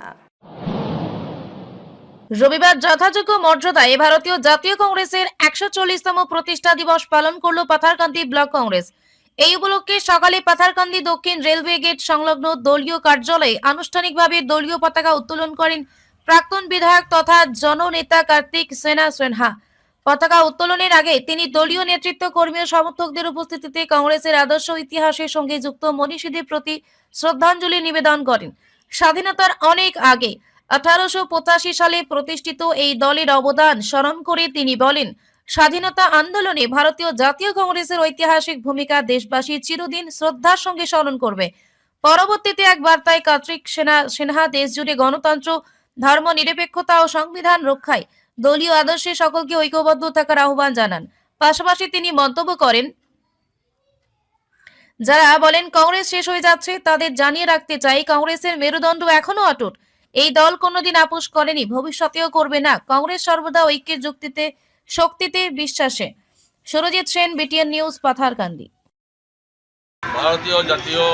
রবিবার যথাযোগ্য মর্যাদায় ভারতীয় জাতীয় কংগ্রেসের 140তম প্রতিষ্ঠা দিবস পালন করল পাথারকান্দি ব্লক কংগ্রেস। এই উপলক্ষে সকালে পাথারকান্দি দক্ষিণ রেলওয়ে গেট সংলগ্ন দলীয় কার্যালয়ে আনুষ্ঠানিকভাবে দলীয় পতাকা উত্তোলন করেন প্রাক্তন বিধায়ক তথা জননেতা কার্তিক সিনহা। পতাকা উত্তোলনের আগে তিনি দলীয় নেতৃত্ব, কর্মী ও সমর্থকদের উপস্থিতিতে কংগ্রেসের আদর্শ ইতিহাসের সঙ্গে যুক্ত মনীষীদের প্রতি শ্রদ্ধাঞ্জলি নিবেদন করেন। স্বাধীনতার অনেক আগে 1885 সালে প্রতিষ্ঠিত এই দলের অবদান স্মরণ করে তিনি বলেন, স্বাধীনতা আন্দোলনে ভারতীয় জাতীয় কংগ্রেসের ঐতিহাসিক ভূমিকা দেশবাসী চিরদিন শ্রদ্ধার সঙ্গে স্মরণ করবে। পরবর্তীতে এক বার্তায় কার্তিক সিনহা দেশ জুড়ে গণতন্ত্র, ধর্ম নিরপেক্ষতা ও সংবিধান রক্ষায় দলীয় আদর্শে সকলকে ঐক্যবদ্ধ থাকার আহ্বান জানান। পাশাপাশি তিনি মন্তব্য করেন, যারা বলেন কংগ্রেস শেষ হয়ে যাচ্ছে তাদের জানিয়ে রাখতে চাই, কংগ্রেসের মেরুদণ্ড এখনো অটুট। এই দল কোনোদিন আপোষ করেনি, ভবিষ্যতেও করবে না। কংগ্রেস সর্বদা ঐক্যের শক্তিতে বিশ্বাসে। Surajit Sen, BTN news, Patharkandi. ভারতীয় জাতীয়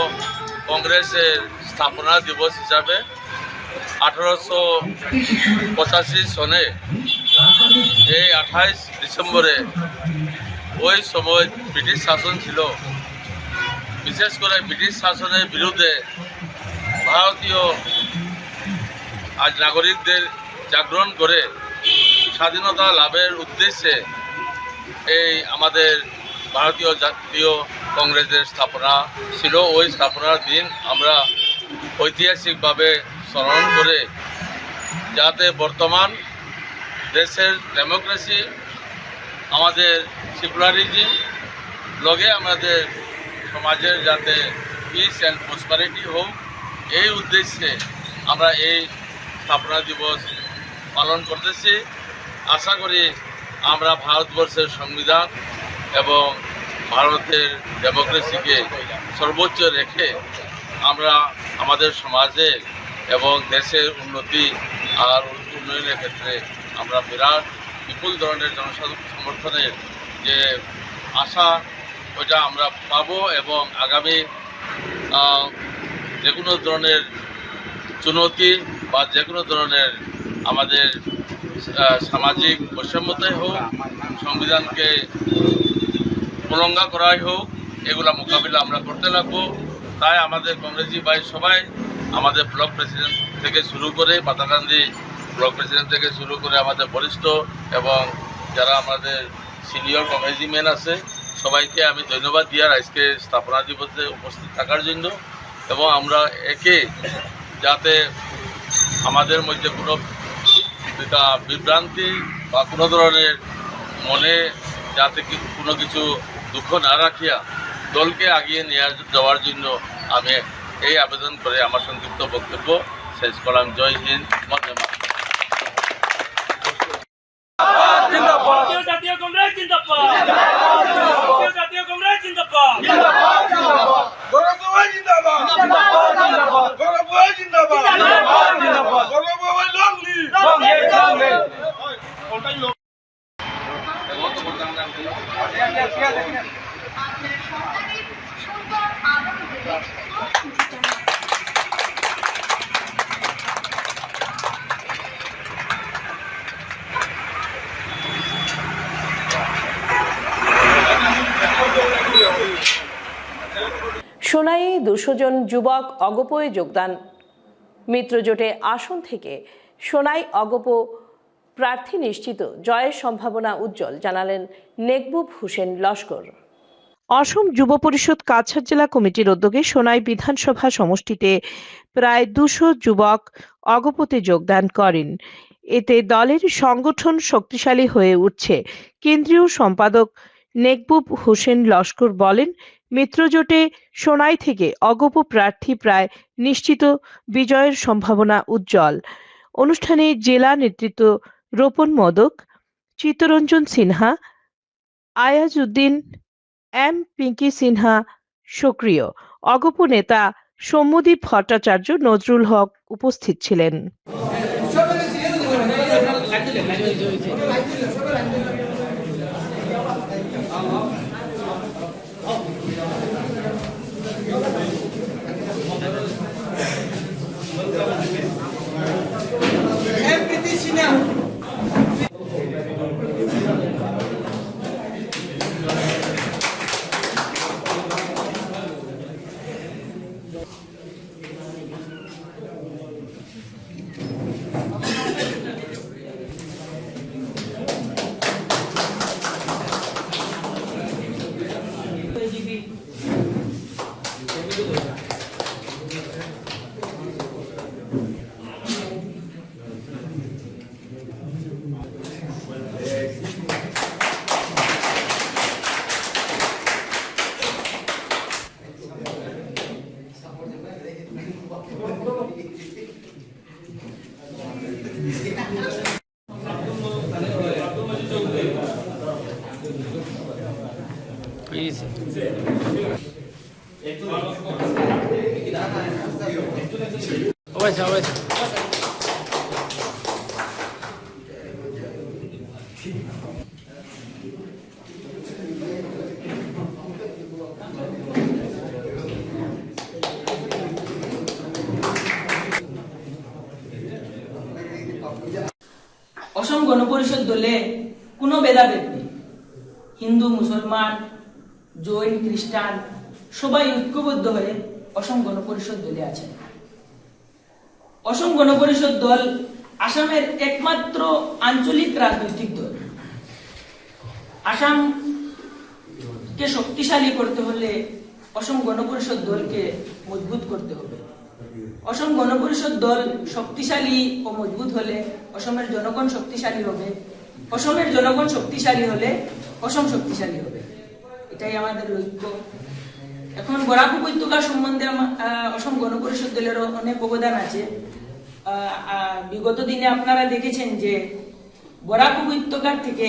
কংগ্রেসের স্থাপনা দিবস হিসাবে 1885 সনে এই 28 ডিসেম্বরে ওই সময় ব্রিটিশ শাসন ছিল। বিশেষ করে ব্রিটিশ শাসনের বিরুদ্ধে ভারতীয় আজ নাগরিকদের জাগরণ করে স্বাধীনতা লাভের উদ্দেশ্যে এই আমাদের ভারতীয় জাতীয় কংগ্রেসের স্থাপনা ছিল। ওই স্থাপনার দিন আমরা ঐতিহাসিকভাবে স্মরণ করে যাতে বর্তমান দেশের ডেমোক্রেসি, আমাদের সেকুলারিজম লগে আমাদের সমাজের যাতে পিস অ্যান্ড প্রসপারিটি হোক, এই উদ্দেশ্যে আমরা এই স্থাপনা দিবস পালন করতেছি। আশা করি আমরা ভারতবর্ষের সংবিধান এবং ভারতের ডেমোক্রেসিকে সর্বোচ্চ রেখে আমরা আমাদের সমাজে এবং দেশের উন্নতি আর উন্নয়নের ক্ষেত্রে আমরা বিরাট বিপুল ধরনের জনসমর্থনের যে আশা ওইটা আমরা পাবো এবং আগামী যে কোনো ধরনের চুনৌতি বা যে কোনো ধরনের আমাদের সামাজিক বৈষম্যতাই হোক, সংবিধানকে উল্লঙ্ঘন করাই হোক, এগুলা মোকাবিলা আমরা করতে লাগবো। তাই আমাদের কংগ্রেসি ভাই সবাই, আমাদের ব্লক প্রেসিডেন্ট থেকে শুরু করে পাতাকান্দি ব্লক প্রেসিডেন্ট থেকে শুরু করে আমাদের বরিষ্ঠ এবং যারা আমাদের সিনিয়র কংগ্রেসি ম্যান আছে, সবাইকে আমি ধন্যবাদ দিয়ার আজকে স্থাপনা দিবসে উপস্থিত থাকার জন্য। এবং আমরা একে যাতে আমাদের মধ্যে কোনো বিভ্রান্তি বা কোনো ধরনের মনে যাতে কোনো কিছু দুঃখ না রাখিয়া দলকে আগিয়ে নিয়ে যাওয়ার জন্য আমি এই আবেদন করে আমার সংক্ষিপ্ত বক্তব্য শেষ করলাম। জয় হিন্দ, বন্দে মাতরম। জাতীয় কংগ্রেস জিন্দাবাদ, জাতীয় কংগ্রেস জিন্দাবাদ, গৌরবভাই জিন্দাবাদ, গৌরবভাই জিন্দাবাদ, গৌরবভাই লং লিভ। সোনাই 200 জন যুবক অগপোয় যোগদান। মিত্রজোটে আসন থেকে সোনাই অগপ প্রার্থী নিশ্চিত, জয়ের সম্ভাবনা উজ্জ্বল, জানালেন নেকবুব হোসেন লস্কর। অসম যুব পরিষদ কাছাড় জেলা কমিটির উদ্যোগে সোনাই বিধানসভা সমষ্টিতে প্রায় 200 যুবক অগপতে যোগদান করেন। এতে দলের সংগঠন শক্তিশালী হয়ে উঠছে। কেন্দ্রীয় সম্পাদক নেকবুব হোসেন লস্কর বলেন, মিত্রজোটে সোনাই থেকে অগপ প্রার্থী প্রায় নিশ্চিত, বিজয়ের সম্ভাবনা উজ্জ্বল। অনুষ্ঠানে জেলা নেতৃত্ব রোপণ মোদক, চিত্তরঞ্জন সিনহা, আয়াজউদ্দিন, এম পিঙ্কি সিনহা সক্রিয়, অগপ নেতা সৌম্যদীপ ভট্টাচার্য, নজরুল হক উপস্থিত ছিলেন। এম পিঙ্কি সিনহা অসম গণপরিষদ দলে কোনো ভেদাভেদ নেই। হিন্দু, মুসলমান, জৈন, খ্রিস্টান সবাই ঐক্যবদ্ধ হয়ে অসম গণপরিষদ দলে আছেন। অসম গণপরিষদ দল আসামের একমাত্র আঞ্চলিক রাজনৈতিক দল। আসামকে শক্তিশালী করতে হলে অসম গণপরিষদ দলকে মজবুত করতে হবে। অসম গণপরিষদ দল শক্তিশালী ও মজবুত হলে অসমের জনগণ শক্তিশালী হবে, অসমের জনগণ শক্তিশালী হলে অসম শক্তিশালী হবে। এটাই আমাদের ঐক্য। এখন বরাক উপত্যকা সম্বন্ধে অসম গণপরিষদ দলেরও অনেক অবদান আছে। বিগত দিনে আপনারা দেখেছেন যে বরাক উপত্যকার থেকে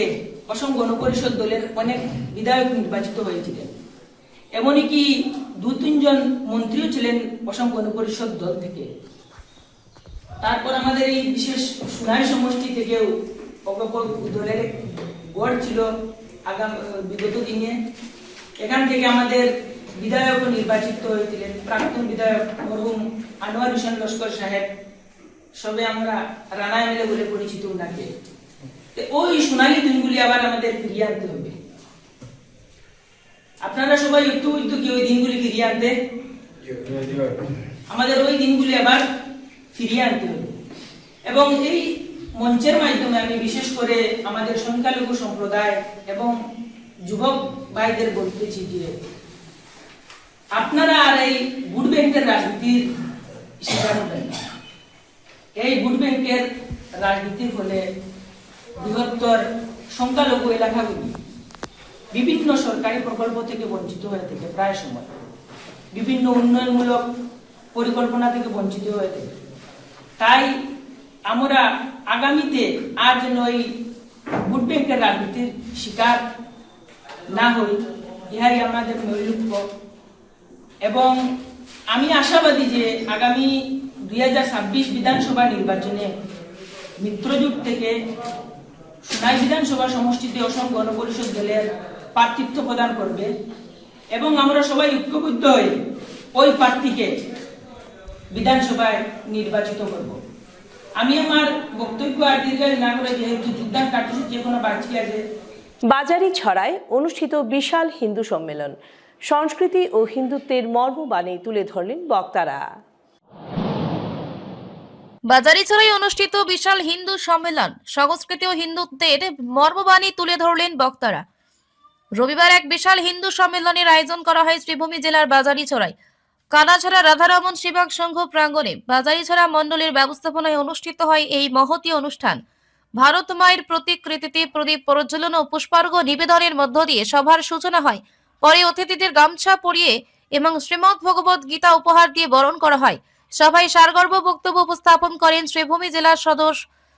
অসম গণপরিষদ দলের অনেক বিধায়ক নির্বাচিত হয়েছিলেন। এমনকি 2-3 জন মন্ত্রীও ছিলেন অসম গণপরিষদ দল থেকে। তারপর আমাদের এই বিশেষ সুনাই সমষ্টি থেকেও দলের গড় ছিল বিগত দিনে। এখান থেকে আমাদের বিধায়ক নির্বাচিত হয়েছিলেন প্রাক্তন বিধায়ক মরহুম আনোয়ার হোসেন লস্কর সাহেব। সবে আমরা রানা এমএলএ বলে পরিচিত ওনাকে। ওই সোনালী দিনগুলি আবার আমাদের ফিরিয়ে আনতে হবে। আপনারা সবাই ঐক্যবদ্ধ কি ওই দিনগুলি ফিরিয়ে আনতে? আমাদের ওই দিনগুলি আবার ফিরিয়ে আনতে হবে। এবং এই মঞ্চের মাধ্যমে আমি বিশেষ করে আমাদের সংখ্যালঘু সম্প্রদায় এবং যুবক ভাইদের বলতেছি যে আপনারা আর এই ভোট ব্যাংকের রাজনীতির শিকার হবেন না। এই ভোট ব্যাংকের রাজনীতির ফলে বৃহত্তর সংখ্যালঘু এলাকাগুলি বিভিন্ন সরকারি প্রকল্প থেকে বঞ্চিত হয়ে থাকে, প্রায় সময় বিভিন্ন উন্নয়নমূলক পরিকল্পনা থেকে বঞ্চিত হয়ে থাকে। তাই আমরা আগামীতে আর যেন এই ভোট ব্যাংকের রাজনীতির শিকার না হই, ইহাই আমাদের মূল লক্ষ্য। এবং আমি আশাবাদী যে আগামী 2026 বিধানসভা নির্বাচনে মিত্রজোট থেকে সোনাই বিধানসভা সমষ্টিতে অসম গণপরিষদ দলের প্রার্থিত্ব প্রদান করবে এবং আমরা সবাই ঐক্যবদ্ধ হয়ে ওই প্রার্থীকে বিধানসভায় নির্বাচিত করব। আমি আমার বক্তব্য আর দীর্ঘায়িত না করে যেহেতু যোগদান কার্যসূচি এখনো বাকি আছে। বাজারি ছড়ায় অনুষ্ঠিত বিশাল হিন্দু সম্মেলন। সংস্কৃতি ও হিন্দুত্বের মর্মবাণী তুলে ধরলেন বক্তারা। বাজারিছড়ায় অনুষ্ঠিত বিশাল হিন্দু সম্মেলন, সংস্কৃতি ও হিন্দুত্বের মর্মবাণী তুলে ধরলেন বক্তারা। রবিবার এক বিশাল হিন্দু সম্মেলনের আয়োজন করা হয় শ্রীভূমি জেলার বাজারিছড়ায় কানাছড়া রাধারমন সেবক সংঘ প্রাঙ্গণে। বাজারিছড়া মণ্ডলের ব্যবস্থাপনায় অনুষ্ঠিত হয় এই মহতী অনুষ্ঠান। ভারত মায়ের প্রতিকৃতিতে প্রদীপ প্রজ্বলন ও পুষ্পার্ঘ নিবেদনের মধ্য দিয়ে সভার সূচনা হয়। পরে অতিথিদের গামছা পরিয়ে এবং শ্রীমদ্ ভগবত গীতা উপহার দিয়ে বরণ করা হয়। সভায় সারগর্ভ বক্তব্য উপস্থাপন করেন শ্রীভূমি জেলার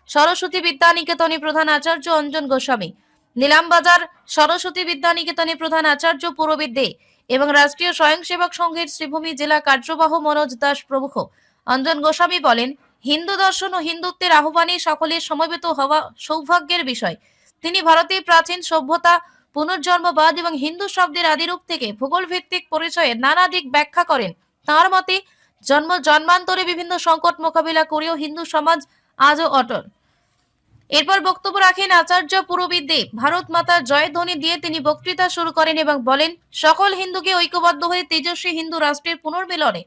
সরস্বতী বিদ্যানিকেতনের প্রধান আচার্য অঞ্জন গোস্বামী, নীলামবাজার সরস্বতী বিদ্যানিকেতনের প্রধান আচার্য পুরোবিদ দে এবং রাষ্ট্রীয় স্বয়ংসেবক সংঘের শ্রীভূমি জেলা কার্যবাহ মনোজ দাস প্রমুখ। অঞ্জন গোস্বামী বলেন, হিন্দু দর্শন ও হিন্দুত্বের আহ্বানে সকলের সমবেত হওয়া সৌভাগ্যের বিষয়। তিনি ভারতের প্রাচীন সভ্যতা, পুনর্জন্মবাদ এবং হিন্দু শব্দের আদিরূপ থেকে ভূগোল ভিত্তিক পরিচয়ের নানা দিক ব্যাখ্যা করেন। তাঁর মতে জন্মান্তরে বিভিন্ন সংকট মোকাবিলা করেও হিন্দু সমাজ আজও অটল। এরপর বক্তব্য রাখেন আচার্য পুরোবিদ দে। ভারত মাতার জয় ধ্বনি দিয়ে তিনি বক্তৃতা শুরু করেন এবং বলেন, সকল হিন্দুকে ঐক্যবদ্ধ হয়ে তেজস্বী হিন্দু রাষ্ট্রের পুনর্মিলনে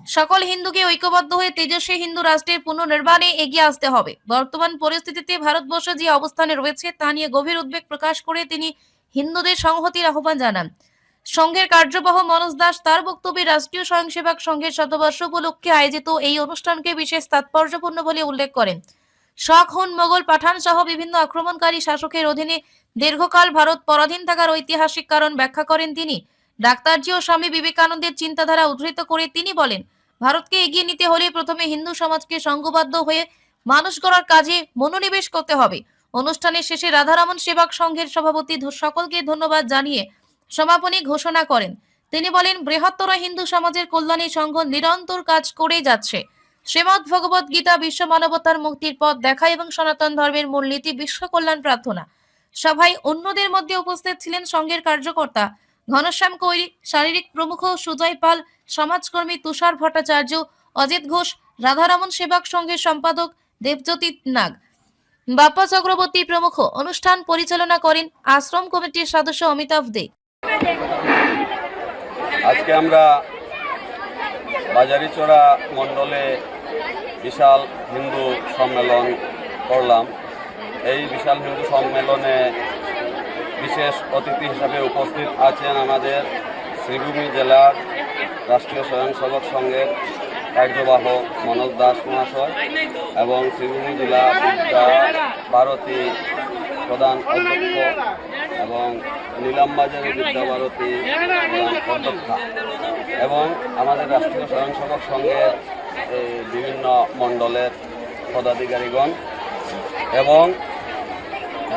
সকল হিন্দুকে ঐক্যবদ্ধ হয়ে তেজস্বী হিন্দু রাষ্ট্রের পুনর্নির্মাণে এগিয়ে আসতে হবে। বর্তমান পরিস্থিতিতে ভারতবর্ষ যে অবস্থানে রয়েছে তা নিয়ে গভীর উদ্বেগ প্রকাশ করে তিনি হিন্দুদের সংহতির আহ্বান জানান। সংঘের কার্যবাহ মনোজ দাস তার বক্তব্যে রাষ্ট্রীয় স্বয়ংসেবক সংঘের শতবর্ষ উপলক্ষে আয়োজিত এই অনুষ্ঠানকে বিশেষ তাৎপর্যপূর্ণ বলে উল্লেখ করেন। শক, হুন, মোগল, পাঠান সহ বিভিন্ন আক্রমণকারী শাসকের অধীনে দীর্ঘকাল ভারত পরাধীন থাকার ঐতিহাসিক কারণ ব্যাখ্যা করেন তিনি। ডাক্তারজি ও স্বামী বিবেকানন্দের চিন্তাধারা উদ্ধৃত করে তিনি বলেন, ভারতকে এগিয়ে নিতে হলে প্রথমে হিন্দু সমাজকে সংঘবদ্ধ হয়ে মানুষ গড়ার কাজে মনোনিবেশ করতে হবে। অনুষ্ঠানের শেষে রাধারমণ সেবক সংঘের সভাপতি সকলকে ধন্যবাদ জানিয়ে সমাপনী ঘোষণা করেন। তিনি বলেন, বৃহত্তর হিন্দু সমাজের কল্যাণে সংঘ নিরন্তর কাজ করে যাচ্ছে। শ্রীমদ্ ভগবত গীতা বিশ্ব মানবতার মুক্তির পথ দেখা এবং সনাতন ধর্মের মূলনীতি বিশ্ব কল্যাণ প্রার্থনা। সভায় অন্যদের মধ্যে উপস্থিত ছিলেন সংঘের কার্যকর্তা ঘনশ্যাম কৈরি, শারীরিক প্রমুখ সুজয় পাল, সমাজকর্মী তুষার ভট্টাচার্য, অজিত ঘোষ, রাধারমণ সেবক সংঘের সম্পাদক দেবজ্যোতি নাগ, বাপ্পা চক্রবর্তী প্রমুখ। অনুষ্ঠান পরিচালনা করেন আশ্রম কমিটির সদস্য অমিতাভ দে। আজকে আমরা বাজারিচড়া মণ্ডলে বিশাল হিন্দু সম্মেলন করলাম। এই বিশাল হিন্দু সম্মেলনে বিশেষ অতিথি হিসাবে উপস্থিত আছেন আমাদের শ্রীভূমি জেলার রাষ্ট্রীয় স্বয়ংসেবক সংঘের কার্যবাহক মনোজ দাস মহাশয় এবং শ্রীভূমি জেলা বিদ্যা ভারতী প্রধান অধ্যক্ষ এবং নীলামবাজারের বিদ্যাভারতী প্রধান অধ্যক্ষা এবং আমাদের রাষ্ট্রীয় স্বয়ংসেবক সংঘের বিভিন্ন মণ্ডলের পদাধিকারীগণ এবং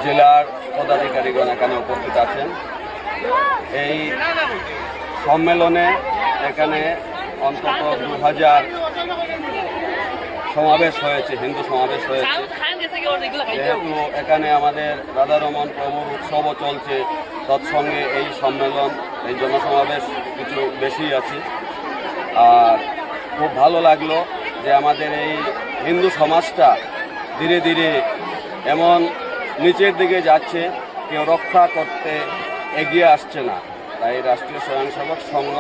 জেলার পদাধিকারীগণ এখানে উপস্থিত আছেন। এই সম্মেলনে এখানে অন্তত 2000 সমাবেশ হয়েছে, হিন্দু সমাবেশ হয়েছে। যেহেতু এখানে আমাদের রাধারমণ প্রভুর উৎসবও চলছে, তৎসঙ্গে এই সম্মেলন, এই জনসমাবেশ কিছু বেশি আছে। আর খুব ভালো লাগলো যে আমাদের এই হিন্দু সমাজটা ধীরে ধীরে এমন নিচের দিকে যাচ্ছে, কেউ রক্ষা করতে এগিয়ে আসছে না। তাই রাষ্ট্রীয় স্বয়ংসেবক সংঘ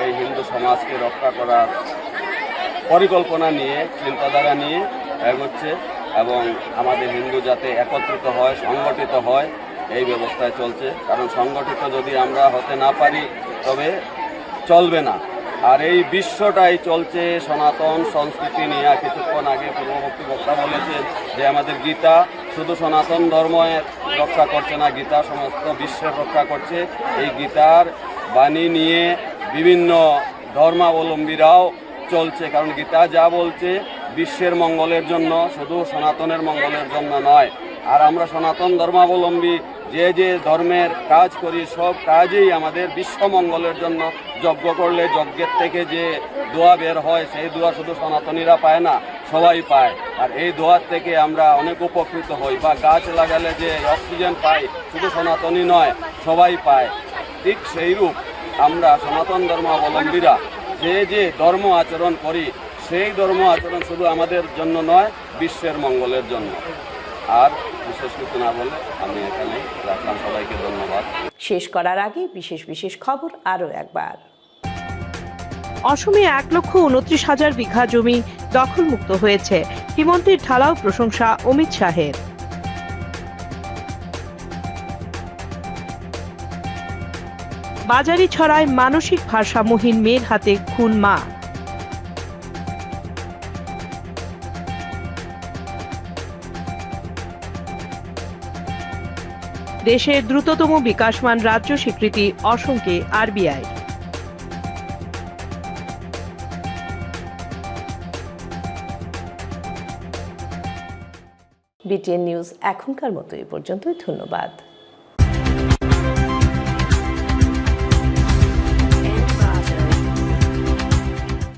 এই হিন্দু সমাজকে রক্ষা করার পরিকল্পনা নিয়ে, চিন্তাধারা নিয়ে এগোচ্ছে এবং আমাদের হিন্দু যাতে একত্রিত হয়, সংগঠিত হয়, এই ব্যবস্থায় চলছে। কারণ সংগঠিত যদি আমরা হতে না পারি তবে চলবে না। আর এই বিশ্বটাই চলছে সনাতন সংস্কৃতি নিয়ে। কিছুক্ষণ আগে পূর্ববর্তী বক্তা বলেছেন যে আমাদের গীতা শুধু সনাতন ধর্মের রক্ষা করছে না, গীতা সমস্ত বিশ্বের রক্ষা করছে। এই গীতার বাণী নিয়ে বিভিন্ন ধর্মাবলম্বীরাও চলছে, কারণ গীতা যা বলছে বিশ্বের মঙ্গলের জন্য, শুধু সনাতনের মঙ্গলের জন্য নয়। আর আমরা সনাতন ধর্মাবলম্বী যে যে ধর্মের কাজ করি, সব কাজেই আমাদের বিশ্ব মঙ্গলের জন্য। যজ্ঞ করলে যজ্ঞের থেকে যে দোয়া বের হয়, সেই দোয়া শুধু সনাতনীরা পায় না, সবাই পায়। আর এই দোয়ার থেকে আমরা অনেক উপকৃত হই। বা গাছ লাগালে যে অক্সিজেন পাই, শুধু সনাতনী নয়, সবাই পায়। ঠিক সেইরূপ আমরা সনাতন ধর্মাবলম্বীরা যে যে ধর্ম আচরণ করি, সেই ধর্ম আচরণ শুধু আমাদের জন্য নয়, বিশ্বের মঙ্গলের জন্য। আর বিশেষ কিছু না বলে আমি এখানে রাখলাম। সবাইকে ধন্যবাদ। শেষ করার আগে বিশেষ বিশেষ খবর আরও একবার। অসমে 1,29,000 বিঘা জমি দখলমুক্ত হয়েছে। হিমন্তের ঢালাও প্রশংসা অমিত শাহের। বাজারিছড়ায় মানসিক ভারসাম্যহীন মেয়ের হাতে খুন মা। দেশের দ্রুততম বিকাশমান রাজ্য স্বীকৃতি অসমকে আরবিআই। বিটিএন নিউজ এখনকার মতো এই পর্যন্তই। ধন্যবাদ।